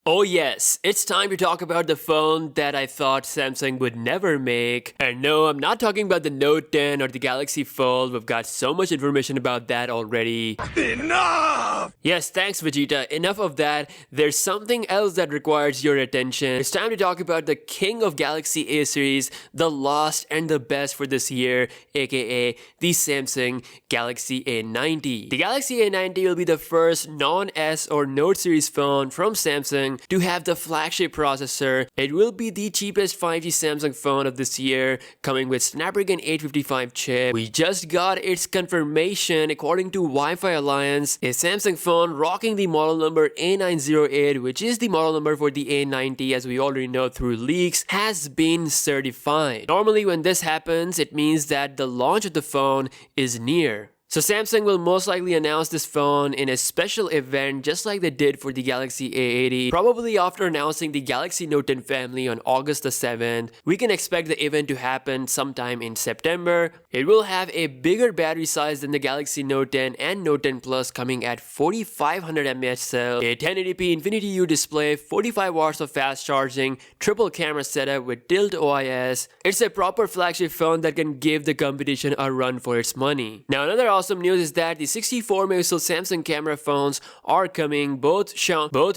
Oh yes, it's time to talk about the phone that I thought Samsung would never make. And no, I'm not talking about the Note 10 or the Galaxy Fold. We've got so much information about that already. Enough! Yes, thanks Vegeta. Enough of that. There's something else that requires your attention. It's time to talk about the king of Galaxy A series, the last and the best for this year, aka the Samsung Galaxy A90. The Galaxy A90 will be the first non-S or Note series phone from Samsung to have the flagship processor. It will be the cheapest 5G Samsung phone of this year, coming with Snapdragon 855 chip. We just got its confirmation according to Wi-Fi Alliance. A Samsung phone rocking the model number A908, which is the model number for the A90 as we already know through leaks, has been certified. Normally when this happens, it means that the launch of the phone is near. So Samsung will most likely announce this phone in a special event just like they did for the Galaxy A80. Probably after announcing the Galaxy Note 10 family on August the 7th. We can expect the event to happen sometime in September. It will have a bigger battery size than the Galaxy Note 10 and Note 10 Plus, coming at 4500 mAh cell, a 1080p Infinity U display, 45 watts of fast charging, triple camera setup with tilt OIS. It's a proper flagship phone that can give the competition a run for its money. Now another awesome news is that the 64 megapixel Samsung camera phones are coming. Both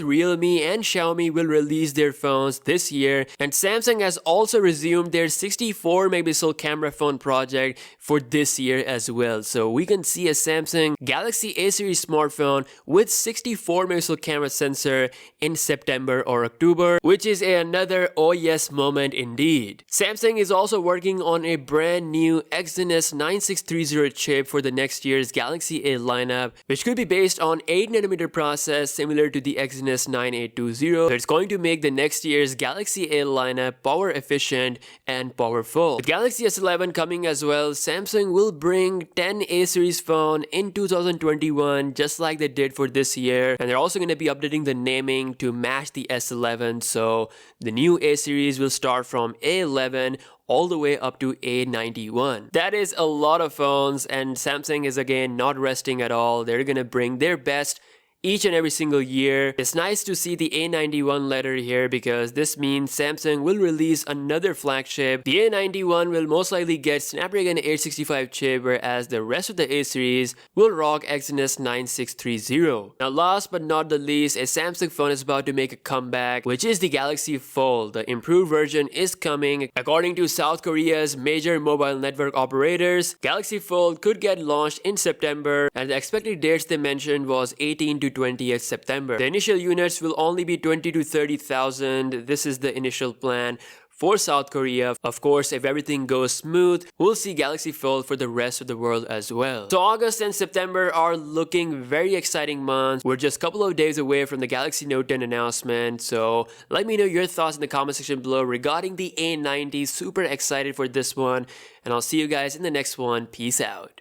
Realme and Xiaomi will release their phones this year, and Samsung has also resumed their 64 megapixel camera phone project for this year as well. So we can see a Samsung Galaxy A series smartphone with 64 megapixel camera sensor in September or October, which is another oh yes moment indeed. Samsung is also working on a brand new Exynos 9630 chip for the next year's Galaxy A lineup, which could be based on 8nm process similar to the Exynos 9820. So it's going to make the next year's Galaxy A lineup power efficient and powerful. With Galaxy S11 coming as well, Samsung will bring 10 A series phone in 2021 just like they did for this year, and they're also going to be updating the naming to match the S11. So the new A series will start from A11 all the way up to A91. That is a lot of phones, and Samsung is again not resting at all. They're gonna bring their best each and every single year. It's nice to see the A91 letter here because this means Samsung will release another flagship. The A91 will most likely get Snapdragon 865 chip, whereas the rest of the A series will rock Exynos 9630. Now last but not the least, a Samsung phone is about to make a comeback, which is the Galaxy Fold. The improved version is coming. According to South Korea's major mobile network operators, Galaxy Fold could get launched in September, and the expected dates they mentioned was 18 to 20th September. The initial units will only be 20 to 30,000. This is the initial plan for South Korea. Of course, if everything goes smooth, we'll see Galaxy Fold for the rest of the world as well. So August and September are looking very exciting months. We're just a couple of days away from the Galaxy Note 10 announcement. So let me know your thoughts in the comment section below regarding the A90. Super excited for this one, and I'll see you guys in the next one. Peace out.